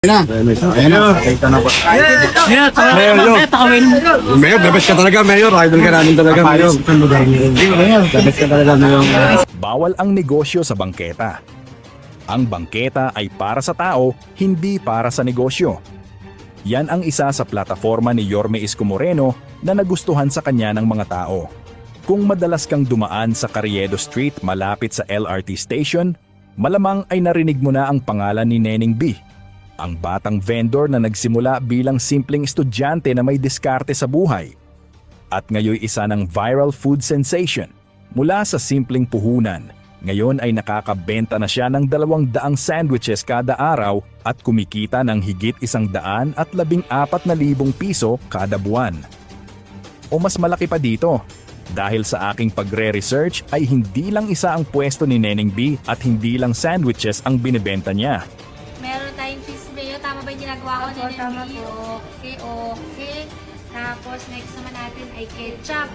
Na. Ayan na. Kita na po. Mayor, the best ka talaga, Mayor. Idol ka namin talaga, Mayor. The best ka talaga, Mayor. Bawal ang negosyo sa bangketa. Ang bangketa ay para sa tao, hindi para sa negosyo. Yan ang isa sa plataforma ni Yorme Isko Moreno na nagustuhan sa kanya ng mga tao. Kung madalas kang dumaan sa Carriedo Street malapit sa LRT station, malamang ay narinig mo na ang pangalan ni Neneng B. Ang batang vendor na nagsimula bilang simpleng estudyante na may diskarte sa buhay. At ngayon isa ng viral food sensation. Mula sa simpleng puhunan, ngayon ay nakakabenta na siya ng 200 sandwiches kada araw at kumikita ng higit 114,000 piso kada buwan. O mas malaki pa dito, dahil sa aking pagre-research ay hindi lang isa ang pwesto ni Neneng B at hindi lang sandwiches ang binibenta niya. Meron tayong cheese mayo. Tama ba yung ginagawa ko na Tama Neneng B? po. Okay. Tapos next naman natin ay ketchup.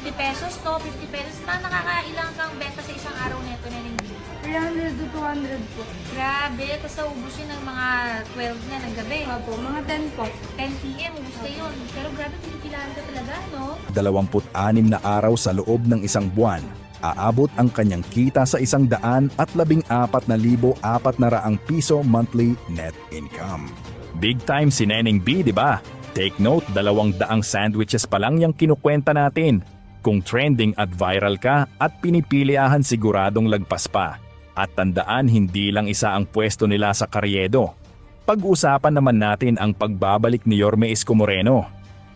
50 pesos to, 50 pesos na nakakailang kang benta sa isang araw nito, Neneng B. 300 to 200 po. Grabe, tapos naubos yun ng mga 12 na ng gabi. Opo, mga 10 po. 10 p.m. ubos na yun. Pero grabe, pinipilahan ka talaga, no? 26 na araw sa loob ng isang buwan, aabot ang kanyang kita sa 114,400 piso monthly net income. Big time si Neneng B, di ba? Take note, 200 sandwiches pa lang yung kinukwenta natin. Kung trending at viral ka at pinipiliahan siguradong lagpas pa. At tandaan, hindi lang isa ang pwesto nila sa Carriedo. Pag-usapan naman natin ang pagbabalik ni Yorme Isko Moreno.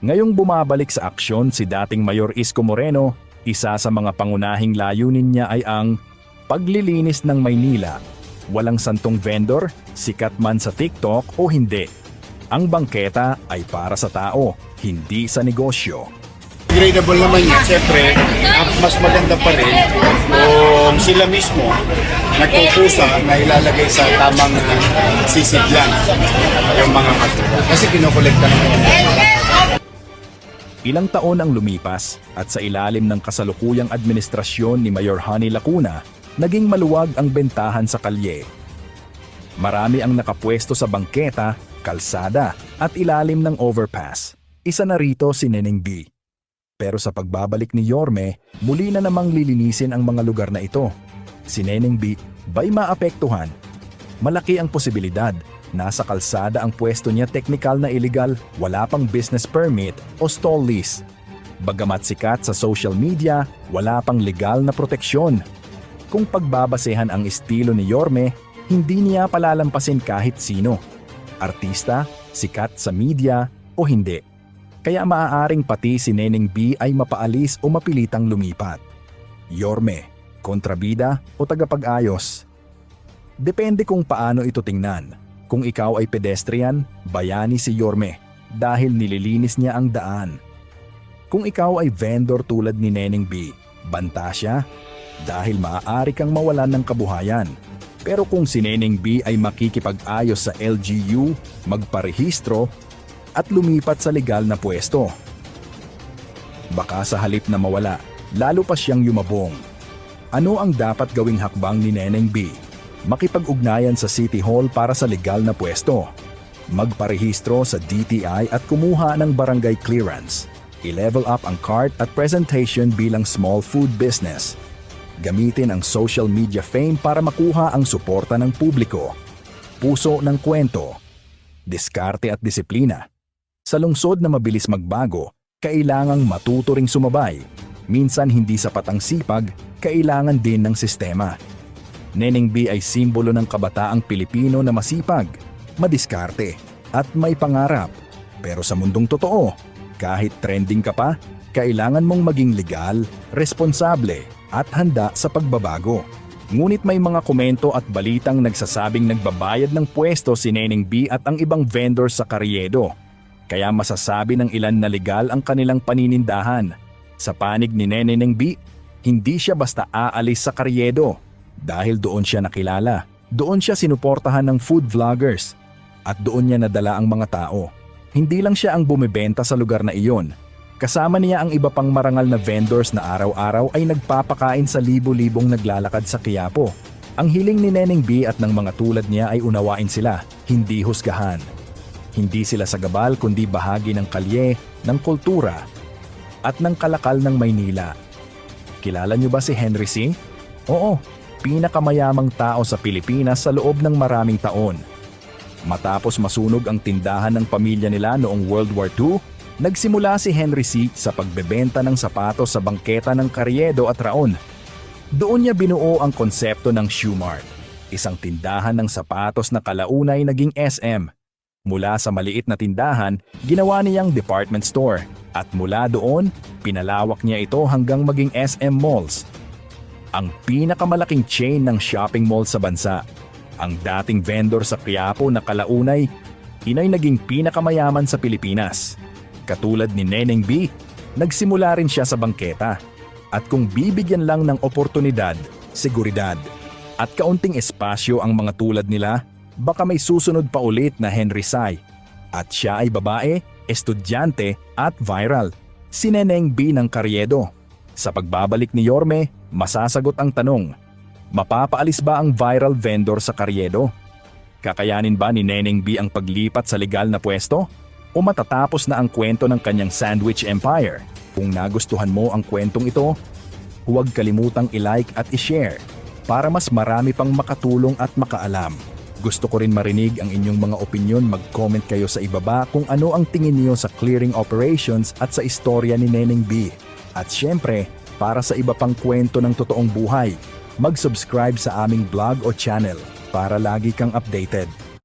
Ngayong bumabalik sa aksyon si dating Mayor Isko Moreno, isa sa mga pangunahing layunin niya ay ang paglilinis ng Maynila. Walang santong vendor, sikat man sa TikTok o hindi. Ang bangketa ay para sa tao, hindi sa negosyo. Gradable naman yan. Siyempre, mas maganda pa rin kung sila mismo nagpupusa na ilalagay sa tamang sisidlan yung mga customer. Kasi kinokolekta naman yan. Ilang taon ang lumipas at sa ilalim ng kasalukuyang administrasyon ni Mayor Honey Lacuna, naging maluwag ang bentahan sa kalye. Marami ang nakapwesto sa bangketa, kalsada at ilalim ng overpass. Isa na rito si Neneng B. Pero sa pagbabalik ni Yorme, muli na namang lilinisin ang mga lugar na ito. Si Neneng B, ba'y maapektuhan? Malaki ang posibilidad. Nasa kalsada ang pwesto niya, teknikal na illegal, wala pang business permit o stall lease. Bagamat sikat sa social media, wala pang legal na proteksyon. Kung pagbabasehan ang estilo ni Yorme, hindi niya palalampasin kahit sino. Artista, sikat sa media o hindi. Kaya maaaring pati si Neneng B ay mapaalis o mapilitang lumipat. Yorme, kontrabida o tagapag-ayos? Depende kung paano ito tingnan. Kung ikaw ay pedestrian, bayani si Yorme dahil nililinis niya ang daan. Kung ikaw ay vendor tulad ni Neneng B, banta siya dahil maaari kang mawalan ng kabuhayan. Pero kung si Neneng B ay makikipag-ayos sa LGU, magparehistro, at lumipat sa legal na pwesto, baka sa halip na mawala, lalo pa siyang yumabong. Ano ang dapat gawing hakbang ni Neneng B? Makipag-ugnayan sa City Hall para sa legal na pwesto. Magparehistro sa DTI at kumuha ng barangay clearance. I-level up ang cart at presentation bilang small food business. Gamitin ang social media fame para makuha ang suporta ng publiko. Puso ng kwento. Diskarte at disiplina. Sa lungsod na mabilis magbago, kailangang matuto ring sumabay. Minsan hindi sapat ang sipag, kailangan din ng sistema. Neneng B ay simbolo ng kabataang Pilipino na masipag, madiskarte, at may pangarap. Pero sa mundong totoo, kahit trending ka pa, kailangan mong maging legal, responsable, at handa sa pagbabago. Ngunit may mga komento at balitang nagsasabing nagbabayad ng pwesto si Neneng B at ang ibang vendors sa Carriedo. Kaya masasabi ng ilan na legal ang kanilang paninindahan. Sa panig ni Neneng B, hindi siya basta aalis sa Carriedo. Dahil doon siya nakilala. Doon siya sinuportahan ng food vloggers. At doon niya nadala ang mga tao. Hindi lang siya ang bumibenta sa lugar na iyon. Kasama niya ang iba pang marangal na vendors na araw-araw ay nagpapakain sa libo-libong naglalakad sa Quiapo. Ang hiling ni Neneng B at ng mga tulad niya ay unawain sila, hindi husgahan. Hindi sila sagabal kundi bahagi ng kalye, ng kultura, at ng kalakal ng Maynila. Kilala niyo ba si Henry C? Oo, pinakamayamang tao sa Pilipinas sa loob ng maraming taon. Matapos masunog ang tindahan ng pamilya nila noong World War II, nagsimula si Henry C. sa pagbebenta ng sapatos sa bangketa ng Carriedo at Raon. Doon niya binuo ang konsepto ng Shoe Mart, isang tindahan ng sapatos na kalaunay naging SM. Mula sa maliit na tindahan, ginawa niyang department store at mula doon, pinalawak niya ito hanggang maging SM Malls. Ang pinakamalaking chain ng shopping mall sa bansa. Ang dating vendor sa Quiapo na kalaunay, inay naging pinakamayaman sa Pilipinas. Katulad ni Neneng B, nagsimula rin siya sa bangketa. At kung bibigyan lang ng oportunidad, seguridad, at kaunting espasyo ang mga tulad nila, baka may susunod pa ulit na Henry Sai. At siya ay babae, estudyante at viral. Si Neneng B ng Carriedo. Sa pagbabalik ni Yorme, masasagot ang tanong, mapapaalis ba ang viral vendor sa Carriedo? Kakayanin ba ni Neneng B ang paglipat sa legal na pwesto? O matatapos na ang kwento ng kanyang sandwich empire? Kung nagustuhan mo ang kwentong ito, huwag kalimutang i-like at i-share para mas marami pang makatulong at makaalam. Gusto ko rin marinig ang inyong mga opinyon, mag-comment kayo sa ibaba kung ano ang tingin niyo sa clearing operations at sa istorya ni Neneng B. At syempre, para sa iba pang kwento ng totoong buhay, mag-subscribe sa aming blog o channel para lagi kang updated.